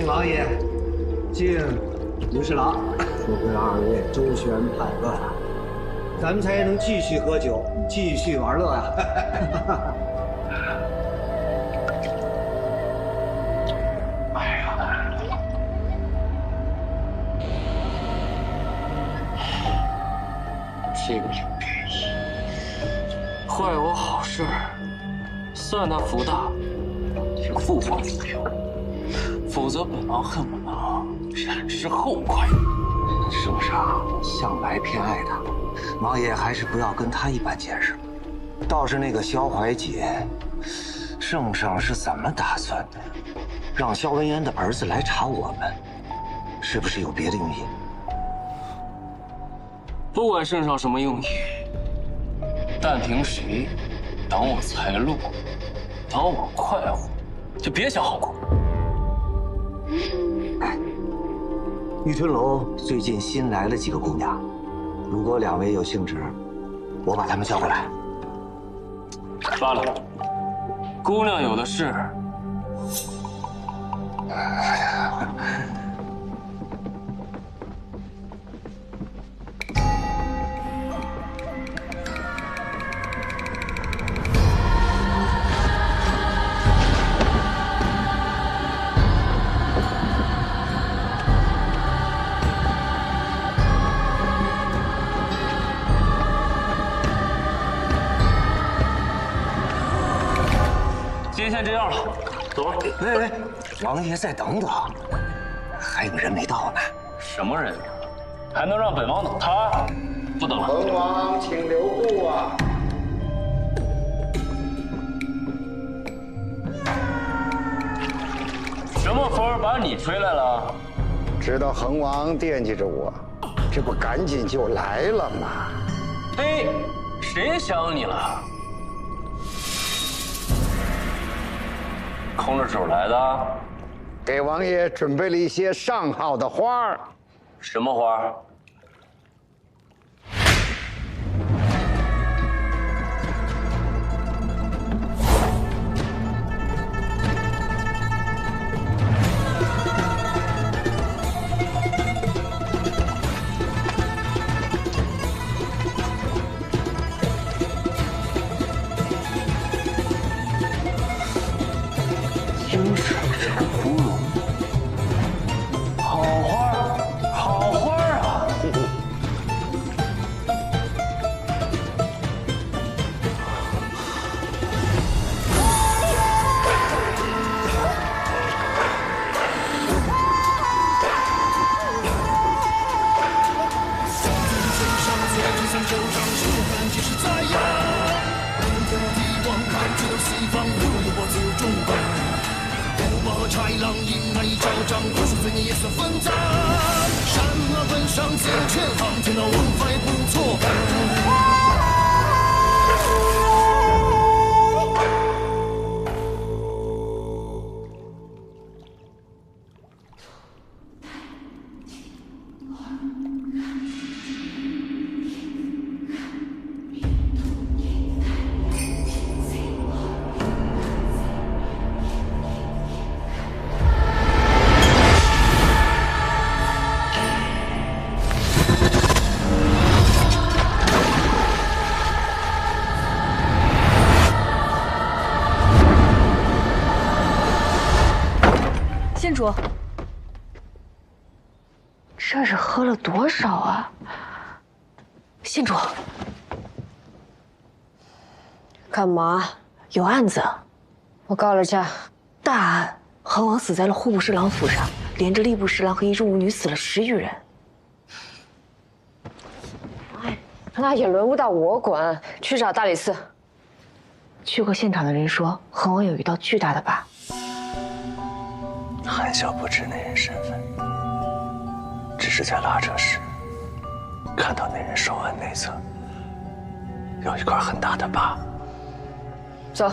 王爷，敬武侍郎，多亏二位周旋判断，咱们才能继续喝酒，继续玩乐呀。哎呀，这个刘备坏我好事，算他福大，请父皇保佑。否则本王恨不能斩之后快。是不是啊？向来偏爱他，王爷还是不要跟他一般见识了。倒是那个萧怀解，圣上是怎么打算的？让萧文渊的儿子来查我们，是不是有别的用意？不管圣上什么用意，但凭谁挡我财路，挡我快活，就别想好过。哎，玉春楼最近新来了几个姑娘，如果两位有兴致，我把她们叫过来。罢了，姑娘有的是。今天先这样了，走吧。喂，王爷再等等，还有人没到呢。什么人？还能让本王等他？不等了。本王请留步啊！什么风把你吹来了？知道恒王惦记着我，这不赶紧就来了吗？嘿，谁想你了？空着手来的？给王爷准备了一些上好的花儿。什么花？金手指芙蓉，好花，好花啊！豺狼迎来一招掌，多数罪孽也算分担。山河本上自有权衡，天道王牌不错。县主，这是喝了多少啊？县主，干嘛？有案子，我告了去。大案，恒王死在了户部侍郎府上，连着吏部侍郎和一众舞女死了10余人。哎，那也轮不到我管，去找大理寺。去过现场的人说，恒王有一道巨大的疤。韩笑不知那人身份，只是在拉扯时看到那人手腕内侧有一块很大的疤。走。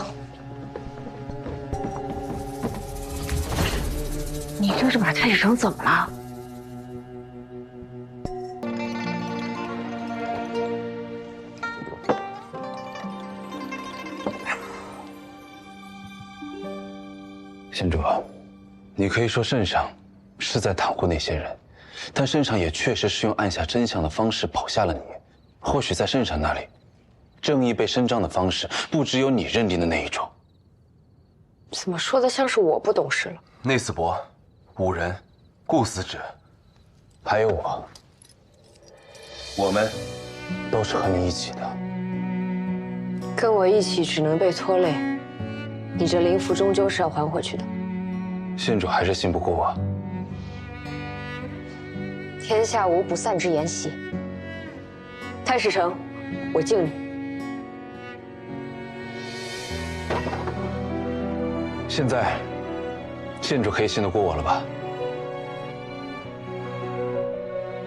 你这是把太史城怎么了？县主，你可以说圣上是在袒护那些人，但圣上也确实是用按下真相的方式保下了你。或许在圣上那里，正义被伸张的方式不只有你认定的那一种。怎么说的像是我不懂事了？内司伯、五人、顾司职，还有我们都是和你一起的。跟我一起只能被拖累，你这灵符终究是要还回去的。县主还是信不过我。天下无不散之筵席，太史丞，我敬你。现在，县主可以信得过我了吧？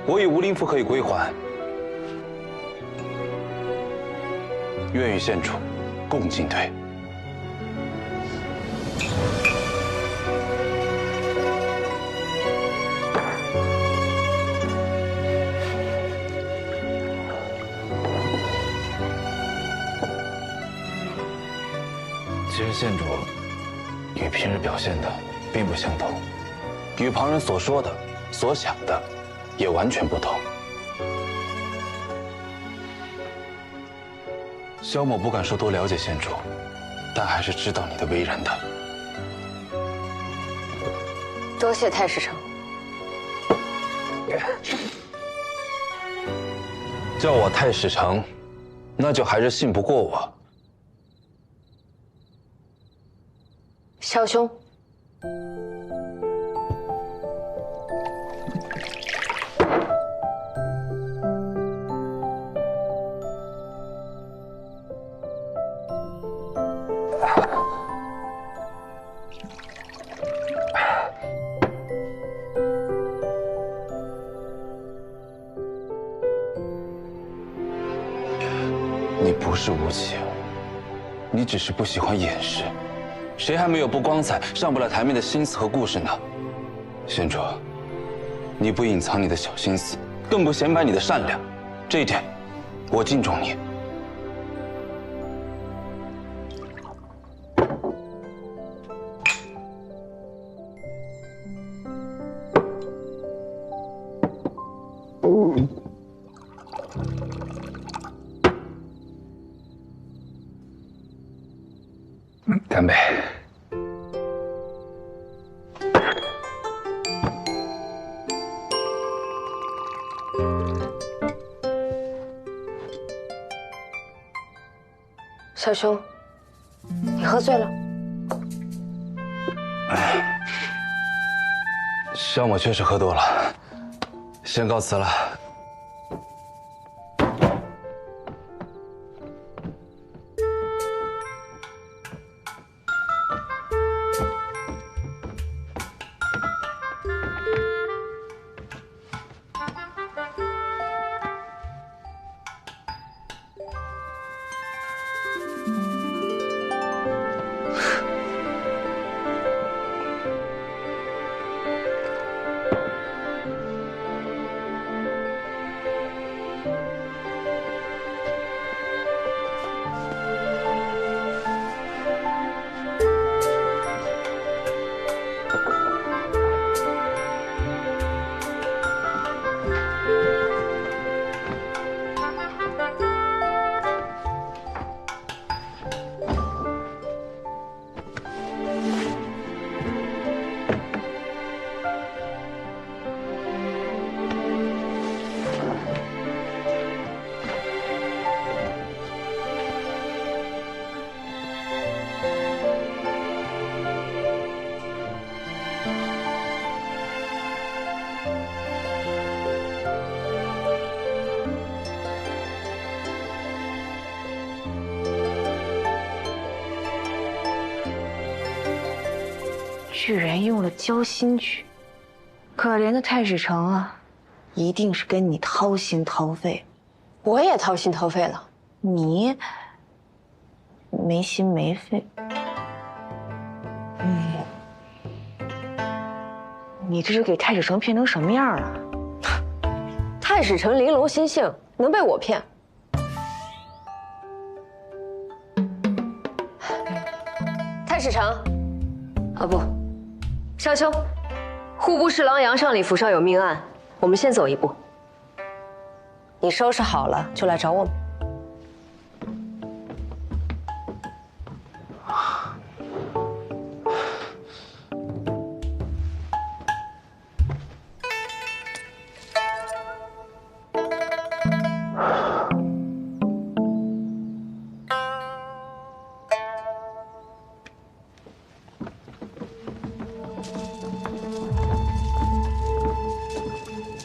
我与吴灵符可以归还，愿与县主共进退。其实县主与平日表现的并不相同，与旁人所说的、所想的也完全不同。萧某不敢说多了解县主，但还是知道你的为人的。多谢太史丞。叫我太史丞，那就还是信不过我。萧兄，你不是无情，你只是不喜欢掩饰。谁还没有不光彩、上不了台面的心思和故事呢？县主，你不隐藏你的小心思，更不显摆你的善良，这一点，我敬重你。干杯！萧兄，你喝醉了。萧某确实喝多了，先告辞了。居然用了交心诀，可怜的太史丞啊，一定是跟你掏心掏肺。我也掏心掏肺了，你没心没肺。你这是给太史丞骗成什么样了？太史丞玲珑心性，能被我骗？太史丞，啊不，萧兄，户部侍郎杨尚礼府上有命案，我们先走一步。你收拾好了就来找我们。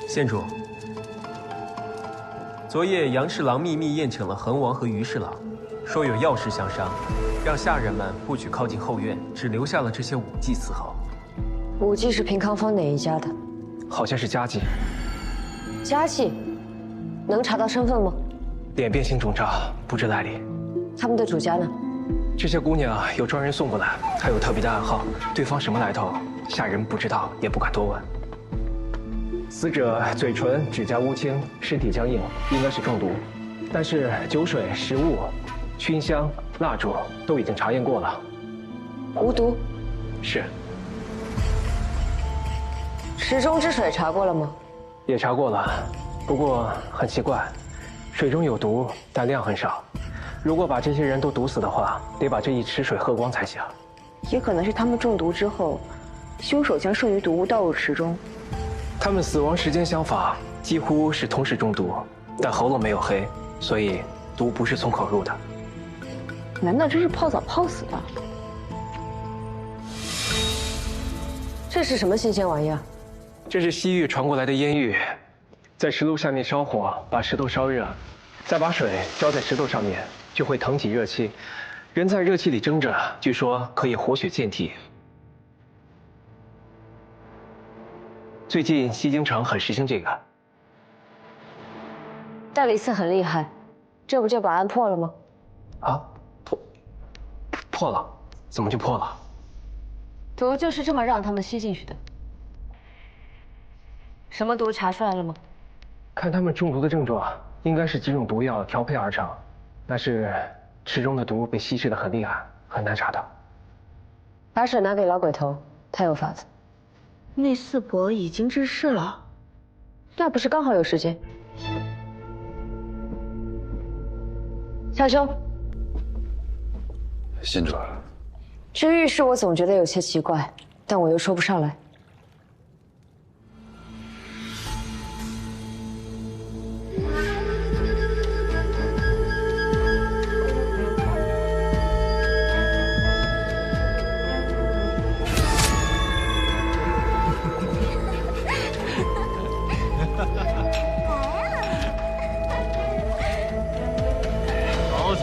县主，昨夜杨侍郎秘密宴请了恒王和于侍郎，说有要事相商，让下人们不许靠近后院，只留下了这些武技伺候。武技是平康坊哪一家的？好像是家妓。家妓，能查到身份吗？脸变性肿胀，不知来历。他们的主家呢？这些姑娘有专人送过来，还有特别的暗号，对方什么来头，下人不知道，也不敢多问。死者嘴唇、指甲乌青，身体僵硬，应该是中毒。但是酒水、食物、熏香、蜡烛都已经查验过了，无毒。是。池中之水查过了吗？也查过了，不过很奇怪，水中有毒，但量很少。如果把这些人都毒死的话，得把这一池水喝光才行。也可能是他们中毒之后，凶手将剩余毒物倒入池中。他们死亡时间相仿，几乎是同时中毒，但喉咙没有黑，所以毒不是从口入的。难道这是泡澡泡死的？这是什么新鲜玩意儿？这是西域传过来的烟玉，在石炉下面烧火，把石头烧热，再把水浇在石头上面，就会腾起热气。人在热气里蒸着，据说可以活血健体。最近西京城很时兴这个。戴维斯很厉害，这不就把案破了吗？啊，破了？怎么就破了？毒就是这么让他们吸进去的。什么毒查出来了吗？看他们中毒的症状，应该是几种毒药调配而成，但是池中的毒被稀释得很厉害，很难查到。把水拿给老鬼头，他有法子。那四伯已经致仕了，那不是刚好有时间？小兄，县主，这玉事我总觉得有些奇怪，但我又说不上来。好酒。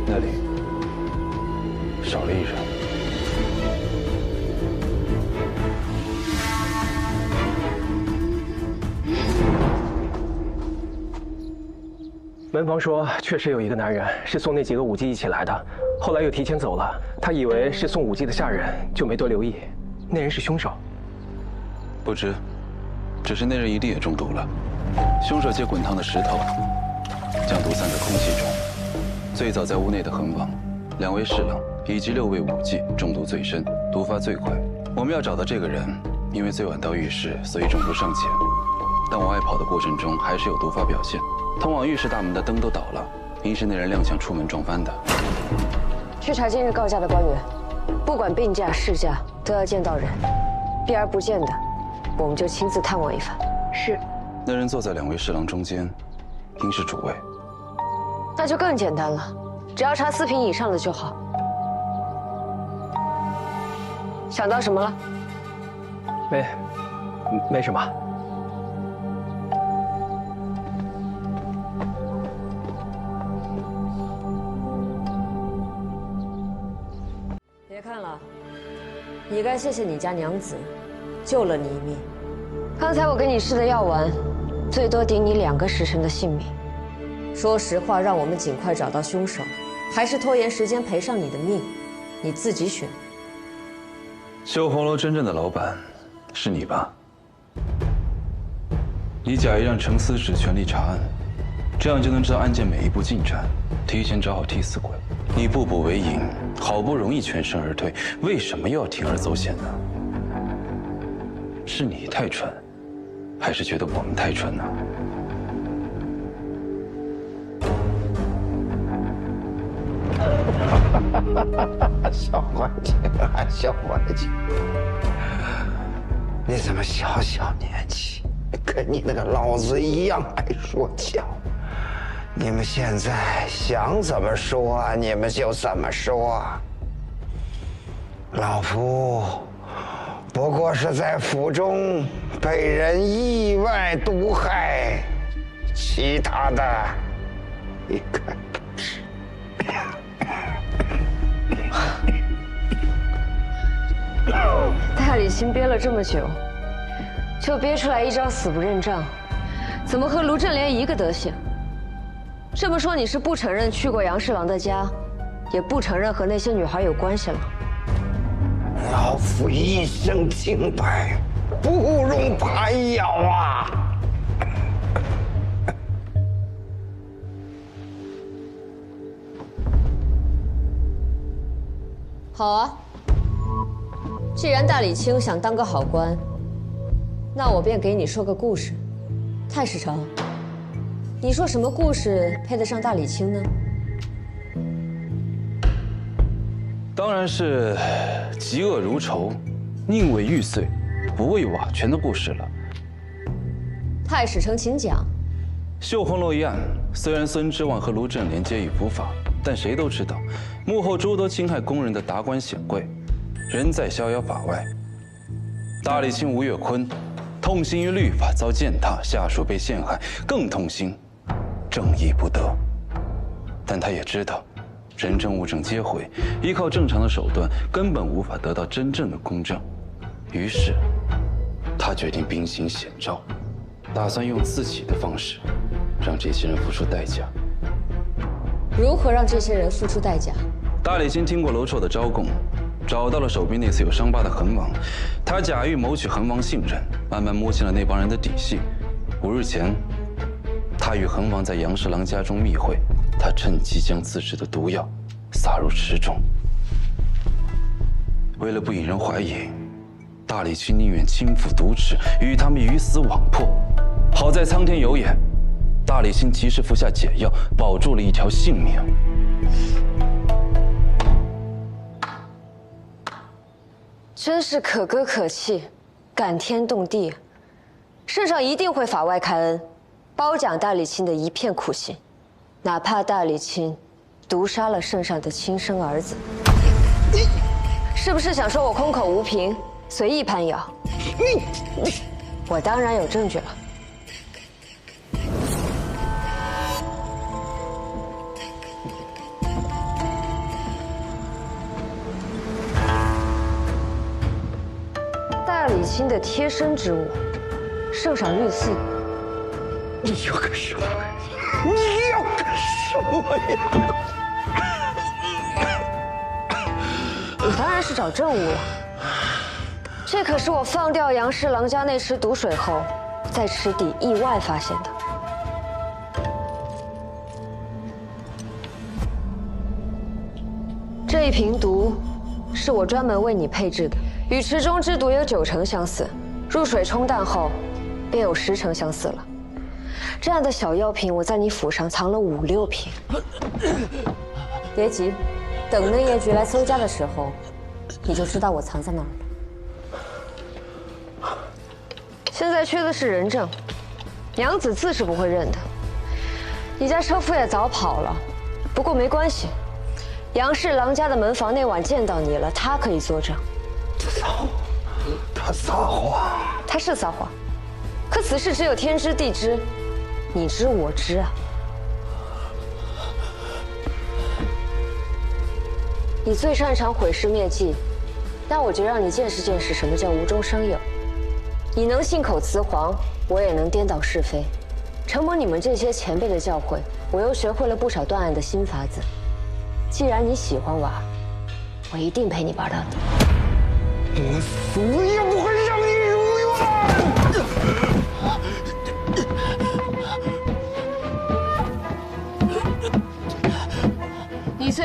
那里少了一人。门房说，确实有一个男人是送那几个武技一起来的，后来又提前走了。他以为是送武技的下人，就没多留意。那人是凶手？不知，只是那人一定也中毒了。凶手借滚烫的石头，将毒散在空气中。最早在屋内的恒王、2位侍郎以及6位武技中毒最深，毒发最快。我们要找到这个人，因为最晚到浴室，所以中毒尚浅。但往外跑的过程中，还是有毒发表现。通往浴室大门的灯都倒了，应是那人踉跄出门撞翻的。去查今日告假的官员，不管病假事假，都要见到人。避而不见的，我们就亲自探望一番。是。那人坐在2位侍郎中间，应是主位。那就更简单了，只要查4品以上的就好。想到什么了？没什么。别看了，你该谢谢你家娘子，救了你一命。刚才我给你试的药丸，最多顶你2个时辰的性命。说实话，让我们尽快找到凶手，还是拖延时间赔上你的命，你自己选。绣红楼真正的老板是你吧？你假意让程思止全力查案，这样就能知道案件每一步进展，提前找好替死鬼。你步步为营，好不容易全身而退，为什么又要铤而走险呢？是你太蠢，还是觉得我们太蠢呢？小环境啊，小环境，你怎么小年纪，跟你那个老子一样爱说教？你们现在想怎么说，你们就怎么说。老夫不过是在府中被人意外毒害，其他的一概不知。大理卿憋了这么久，就憋出来一招死不认账，怎么和卢正廉一个德行？这么说你是不承认去过杨侍郎的家，也不承认和那些女孩有关系了？老夫一身清白，不容攀咬啊！好啊，既然大理卿想当个好官，那我便给你说个故事。太史丞，你说什么故事配得上大理卿呢？当然是嫉恶如仇、宁为玉碎，不为瓦全的故事了。太史丞，请讲。绣红楼一案，虽然孙之望和卢正廉皆已伏法，但谁都知道，幕后诸多侵害宫人的达官显贵，仍在逍遥法外。大理卿吴越坤，痛心于律法遭践踏，下属被陷害，更痛心正义不得。但他也知道，人证物证皆毁，依靠正常的手段根本无法得到真正的公正。于是，他决定兵行险招，打算用自己的方式，让这些人付出代价。如何让这些人付出代价？大理卿听过娄绰的招供，找到了手臂那次有伤疤的恒王，他假意谋取恒王信任，慢慢摸清了那帮人的底细。5日前，他与恒王在杨侍郎家中密会，他趁机将自制的毒药撒入池中。为了不引人怀疑，大理卿宁愿亲赴毒池，与他们鱼死网破。好在苍天有眼，大理卿及时服下解药，保住了一条性命。真是可歌可泣，感天动地。圣上一定会法外开恩，褒奖大理卿的一片苦心，哪怕大理卿毒杀了圣上的亲生儿子。是不是想说我空口无凭，随意攀咬？我当然有证据了。大理卿的贴身之物，圣上御赐。你要干什么？你要干什么呀？我当然是找证物了。这可是我放掉杨侍郎家那池毒水后，在池底意外发现的。这一瓶毒，是我专门为你配制的，与池中之毒有90%相似，入水冲淡后，便有10%相似了。这样的小药瓶，我在你府上藏了5、6瓶。别急，等内业局来搜家的时候，你就知道我藏在哪儿了。现在缺的是人证，娘子自是不会认的。你家车夫也早跑了，不过没关系，杨侍郎家的门房那晚见到你了，他可以作证。他撒谎，他是撒谎，可此事只有天知地知，你知我知啊。你最擅长毁尸灭迹，那我就让你见识见识什么叫无中生有。你能信口雌黄，我也能颠倒是非。承蒙你们这些前辈的教诲，我又学会了不少断案的新法子。既然你喜欢玩，我一定陪你玩到底。我死也不会让你如愿。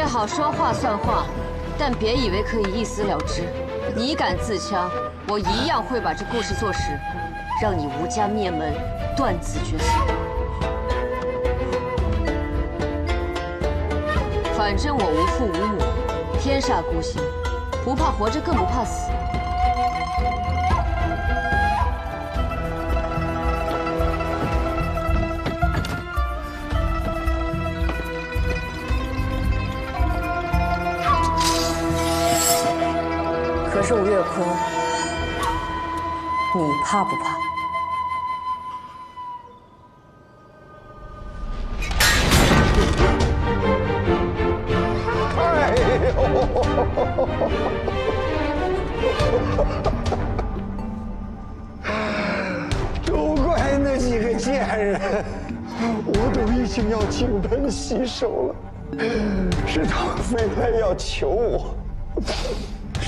最好说话算话，但别以为可以一死了之。你敢自戕，我一样会把这故事做实，让你吴家灭门，断子绝孙。反正我无父无母，天煞孤星，不怕活着，更不怕死。可是吴月坤，你怕不怕？哎呦！都怪那几个贱人，我都已经要金盆洗手了，是他们非来要求我。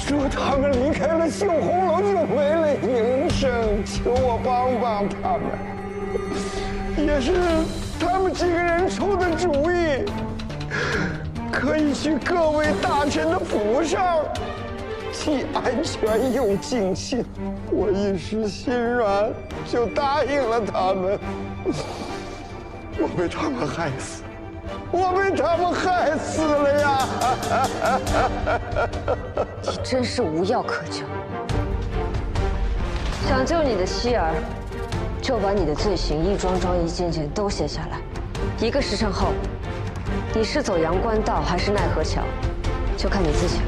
说他们离开了绣红楼就没了营生，求我帮帮他们。也是他们几个人出的主意，可以去各位大臣的府上，既安全又尽兴。我一时心软，就答应了他们。我被他们害死。我被他们害死了呀！你真是无药可救。想救你的妻儿，就把你的罪行一桩桩、一件件都写下来。1个时辰后，你是走阳关道还是奈何桥，就看你自己了。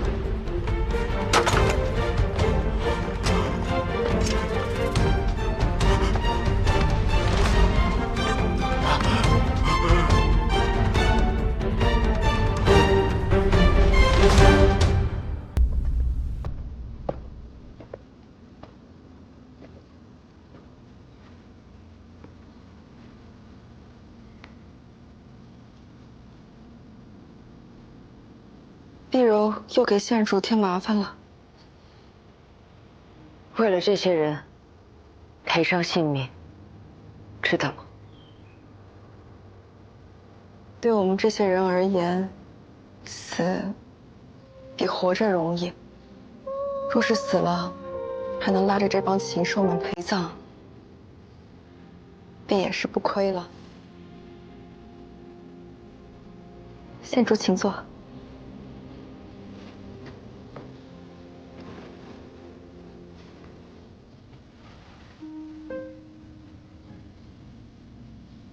碧柔又给县主添麻烦了。为了这些人，赔上性命，值得吗？对我们这些人而言，死比活着容易。若是死了，还能拉着这帮禽兽们陪葬，便也是不亏了。县主，请坐。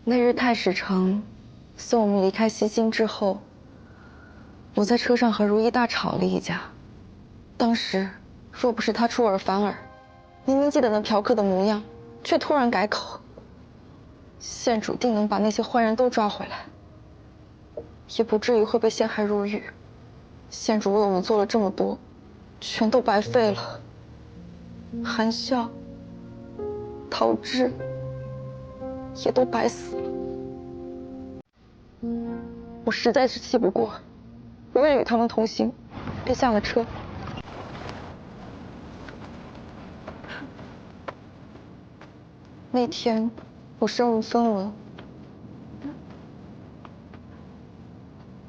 那日太史丞送我们离开西京之后，我在车上和如意大吵了一架。当时若不是他出尔反尔，明明记得那嫖客的模样，却突然改口，县主定能把那些坏人都抓回来，也不至于会被陷害入狱。县主为我们做了这么多，全都白费了。韩笑、陶志也都白死了。我实在是气不过，不愿与他们同行，便下了车。那天我身无分文，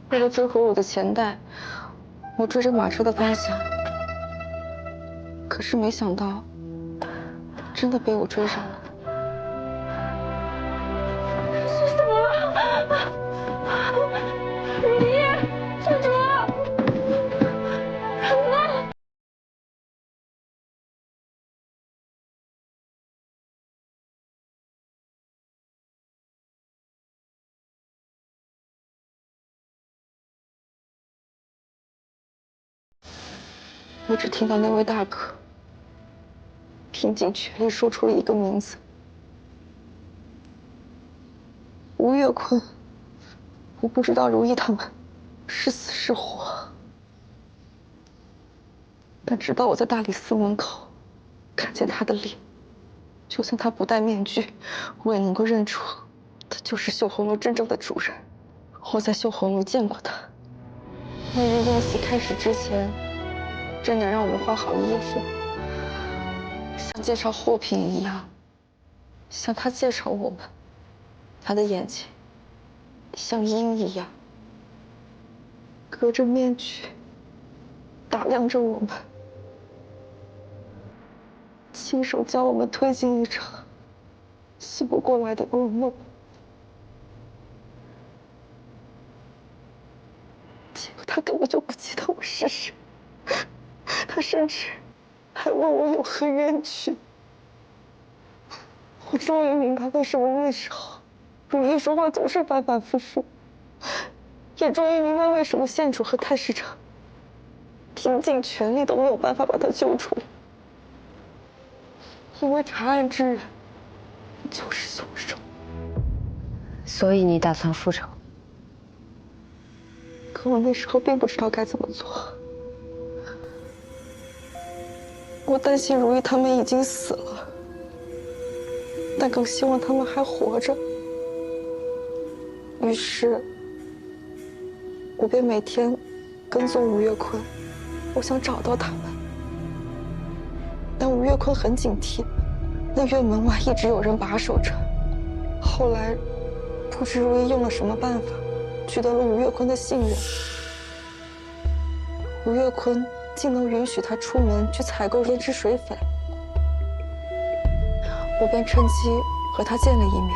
为了追回我的钱袋，我追着马车的方向，可是没想到，真的被我追上了。如意，郡主，人呢？我只听到那位大哥拼尽全力说出了一个名字：吴月坤。我不知道如意他们是死是活，但直到我在大理寺门口看见他的脸，就算他不戴面具，我也能够认出他就是绣红楼真正的主人。我在绣红楼见过他。那日宴席开始之前，真的让我们换好衣服，像介绍货品一样，向他介绍我们。他的眼睛像鹰一样，隔着面具打量着我们，亲手将我们推进一场醒不过来的噩梦。结果他根本就不记得我是谁，他甚至还问我有何冤屈。我终于明白为什么那时候如懿说话总是反反复复，也终于明白为什么县主和太师长拼尽全力都没有办法把他救出来。因为查案之人就是凶手。所以你打算复仇？可我那时候并不知道该怎么做。我担心如懿他们已经死了，但更希望他们还活着。于是，我便每天跟踪吴越坤，我想找到他们。但吴越坤很警惕，那院门外一直有人把守着。后来，不知如懿用了什么办法，取得了吴越坤的信任。吴越坤竟能允许他出门去采购胭脂水粉，我便趁机和他见了一面。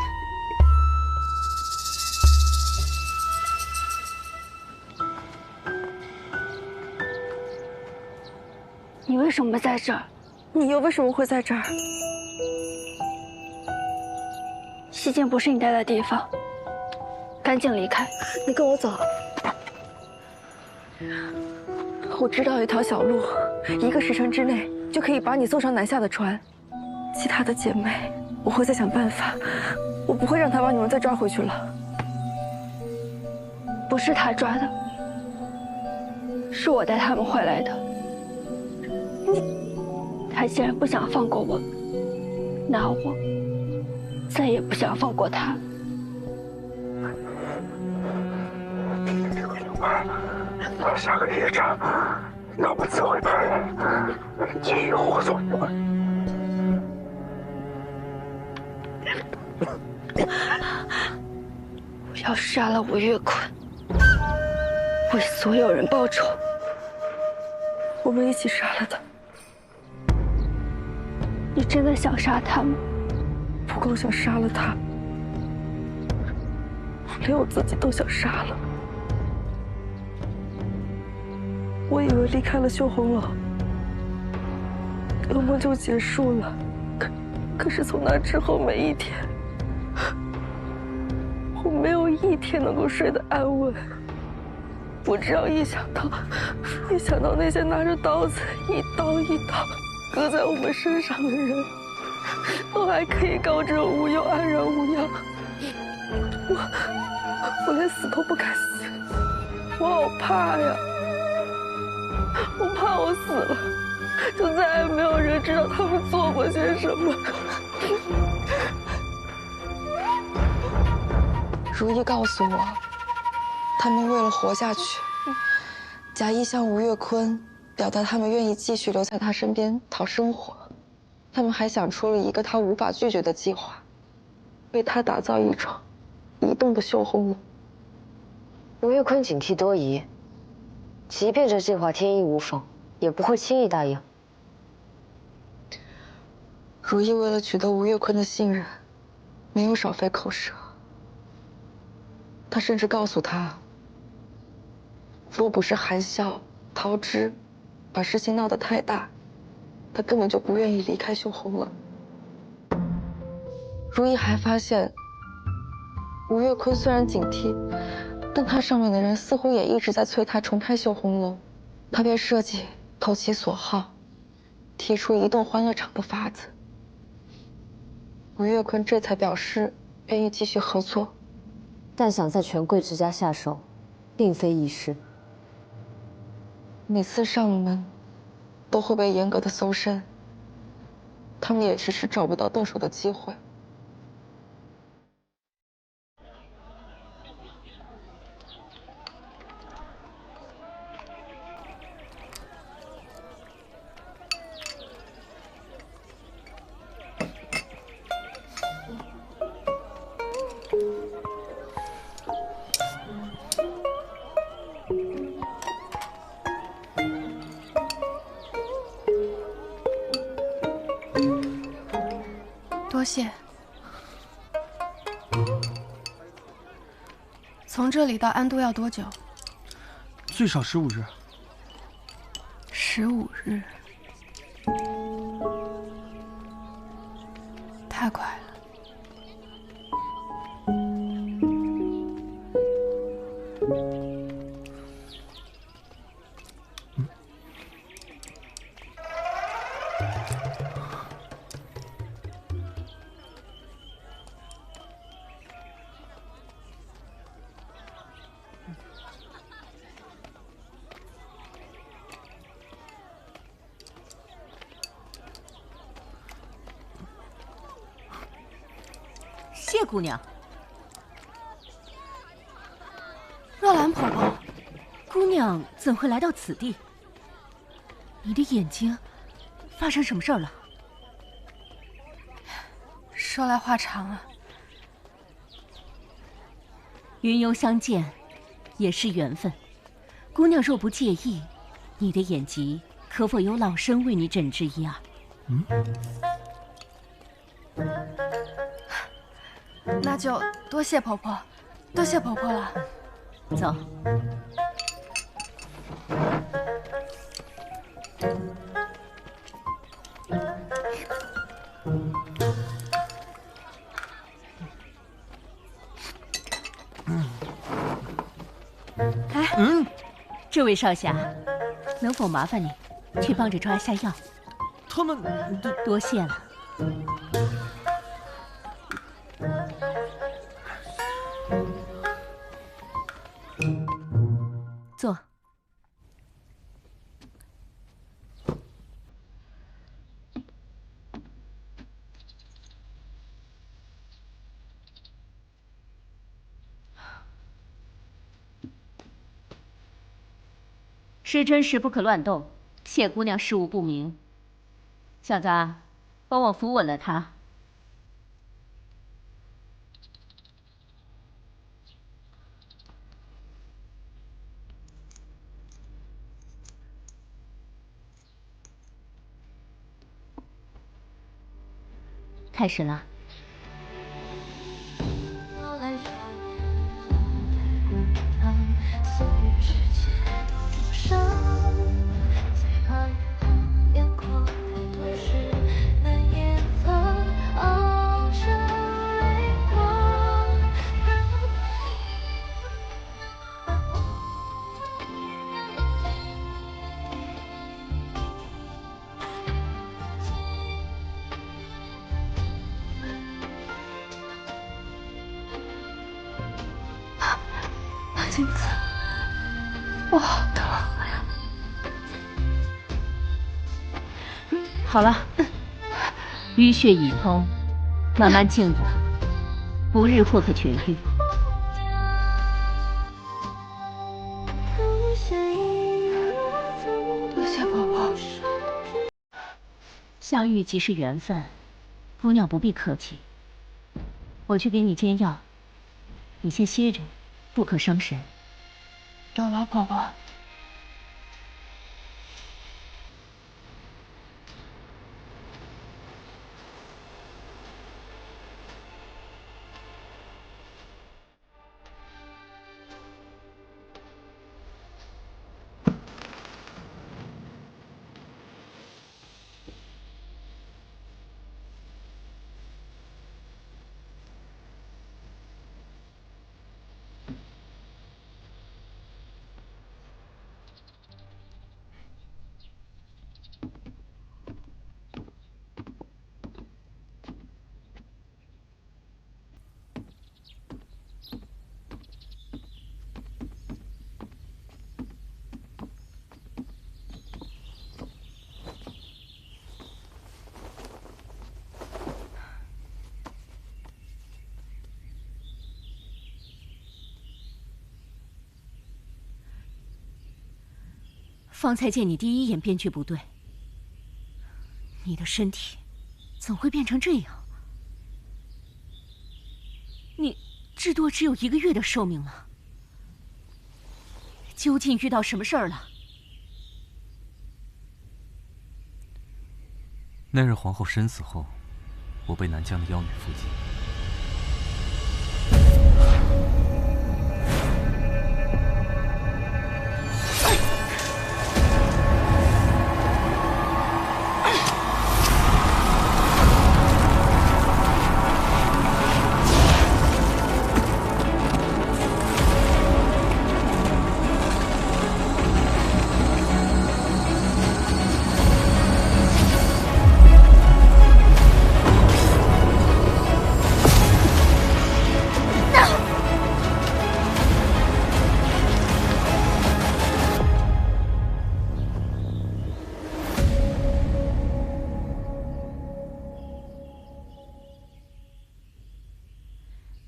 你为什么在这儿？你又为什么会在这儿？西涧不是你待的地方，赶紧离开。你跟我走。我知道有一条小路，1个时辰之内就可以把你送上南下的船。其他的姐妹，我会再想办法，我不会让他把你们再抓回去了。不是他抓的，是我带他们回来的。他既然不想放过我，那我再也不想放过他。弟弟这个刘派，他下个夜战，他们自会派人继续护送你们。我要杀了吴越坤，为所有人报仇。我们一起杀了他。你真的想杀他吗？不光想杀了他，连我自己都想杀了。我以为离开了绣红楼，噩梦就结束了。可是从那之后每一天，我没有一天能够睡得安稳。我只要一想到那些拿着刀子一刀一刀割在我们身上的人，都还可以高枕无忧、安然无恙，我连死都不敢死，我好怕呀！我怕我死了，就再也没有人知道他们做过些什么。如懿告诉我，他们为了活下去，假意向吴越坤表达他们愿意继续留在他身边讨生活。他们还想出了一个他无法拒绝的计划，为他打造一幢移动的绣红楼。吴越坤警惕多疑，即便这计划天衣无缝，也不会轻易答应。如懿为了取得吴越坤的信任，没有少费口舌。她甚至告诉他，若不是韩笑、陶之把事情闹得太大，他根本就不愿意离开绣红楼。如懿还发现，吴越坤虽然警惕，但他上面的人似乎也一直在催他重开绣红楼。他便设计投其所好，提出移动欢乐场的法子。吴越坤这才表示愿意继续合作，但想在权贵之家下手，并非易事。每次上门都会被严格的搜身，他们也迟迟找不到动手的机会。多谢。从这里到安都要多久？最少15日。15日，太快了。谢姑娘，若兰婆婆，姑娘怎会来到此地？你的眼睛发生什么事儿了？说来话长啊。云游相见，也是缘分。姑娘若不介意，你的眼疾可否由老身为你诊治一二？那就多谢婆婆，多谢婆婆了。走。这位少侠，能否麻烦你去帮着抓下药？他们多谢了。坐。时辰时不可乱动，谢姑娘事务不明。小子，帮我扶稳了她。开始了。镜子，我好疼呀！好了，淤血已通，慢慢静养，不日或可痊愈。多谢婆婆。相遇即是缘分，姑娘不必客气。我去给你煎药，你先歇着，不可伤神。有了，婆婆。方才见你第一眼便觉不对，你的身体怎会变成这样？你至多只有1个月的寿命了，究竟遇到什么事儿了？那日皇后身死后，我被南疆的妖女伏击。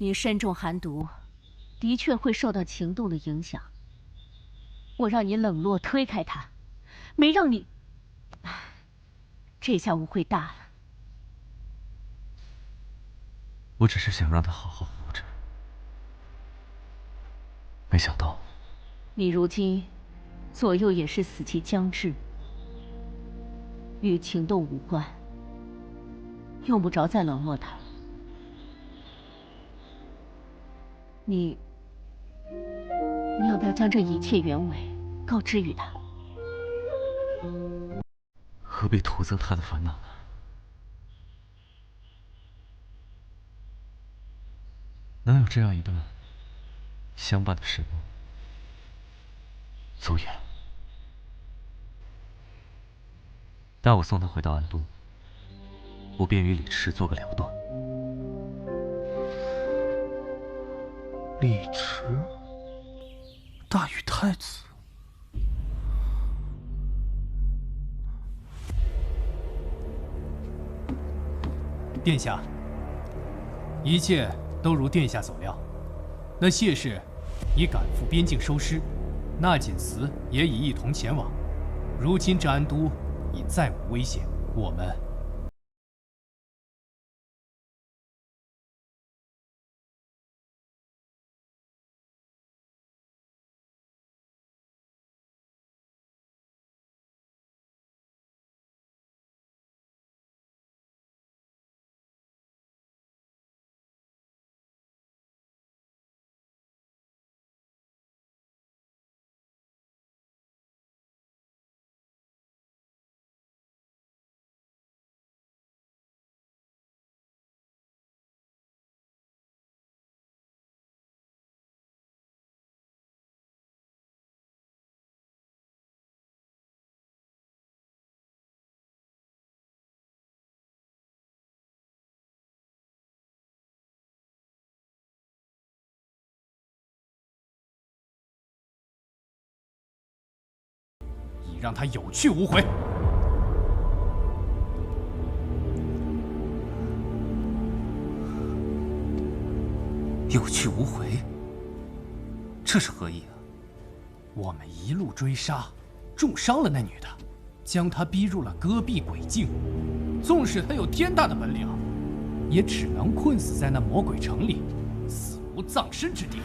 你身中寒毒，的确会受到情动的影响。我让你冷落推开他，没让你……这下误会大了。我只是想让他好好活着，没想到你如今左右也是死期将至，与情动无关，用不着再冷落他。你要不要将这一切原委告知于他？何必徒增他的烦恼呢？能有这样一段相伴的时光，足矣了。待我送他回到安都，我便与李迟做个了断。李迟，大禹太子。殿下，一切都如殿下所料。那谢氏已赶赴边境收尸，纳锦祠也已一同前往。如今这安都已再无危险，我们已让他有去无回。有去无回，这是何意啊？我们一路追杀，重伤了那女的，将她逼入了戈壁鬼境。纵使她有天大的本领，也只能困死在那魔鬼城里，死无葬身之地。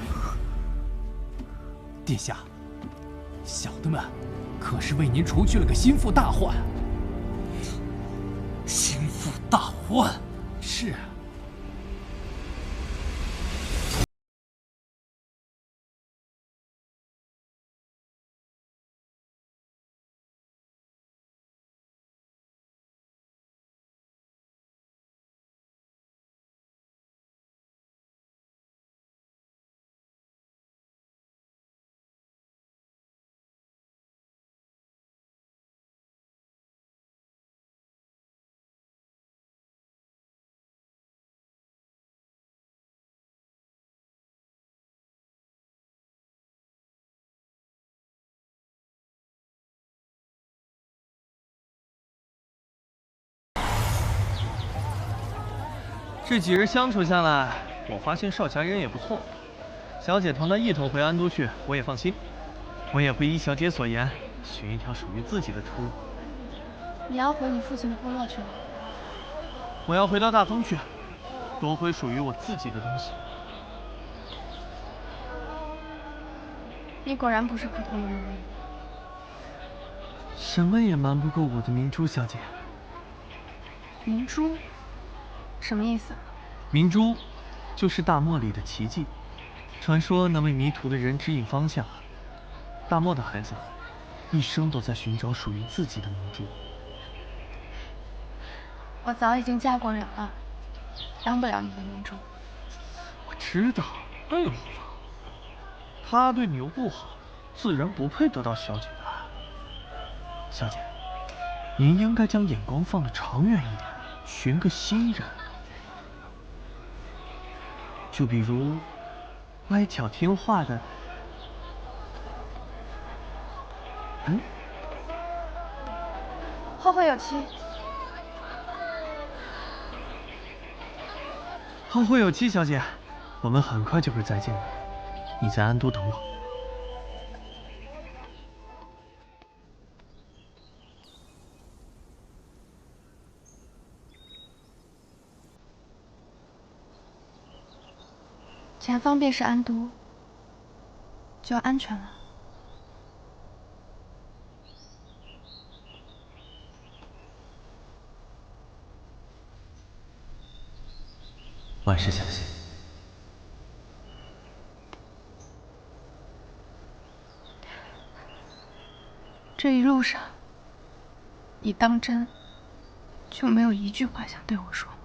殿下，小的们可是为您除去了个心腹大患。心腹大患？是啊。这几日相处下来，我发现少侠人也不错。小姐同他一同回安都去，我也放心。我也会依小姐所言，寻一条属于自己的出路。你要回你父亲的部落去吗？我要回到大宗去，夺回属于我自己的东西。你果然不是普通的奴隶。什么也瞒不过我的明珠小姐。明珠？什么意思？明珠，就是大漠里的奇迹，传说能为迷途的人指引方向。大漠的孩子，一生都在寻找属于自己的明珠。我早已经嫁过人了，当不了你的明珠。我知道，那又如何？他对你又不好，自然不配得到小姐的爱。小姐，您应该将眼光放得长远一点，寻个新人。就比如乖巧听话的，后会有期。后会有期，小姐，我们很快就会再见的。你在安都等我。前方便是安都，就安全了。万事小心。这一路上，你当真就没有一句话想对我说吗？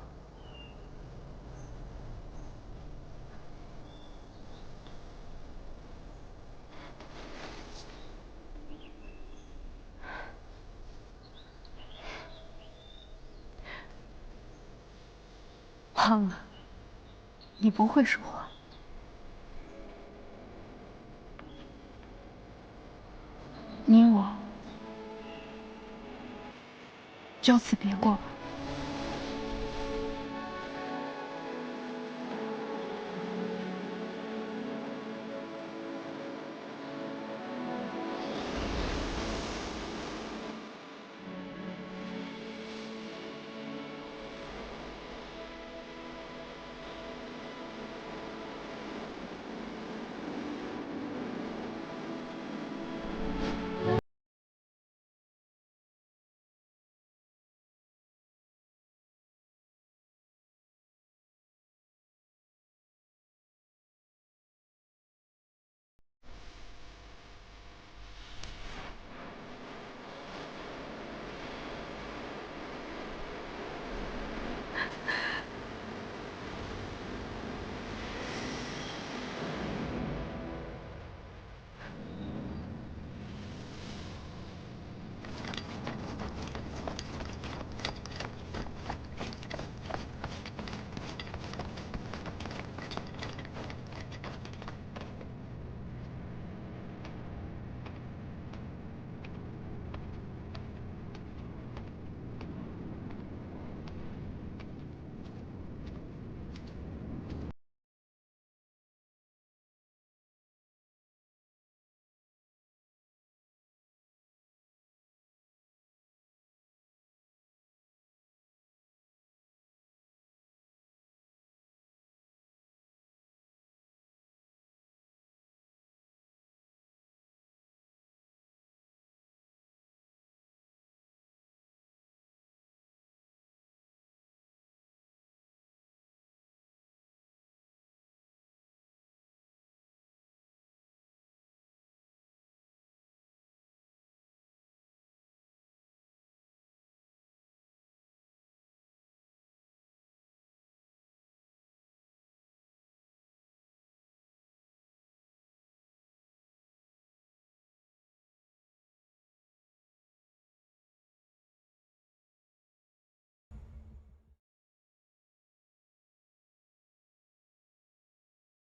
忘了，你不会说谎。你我就此别过吧。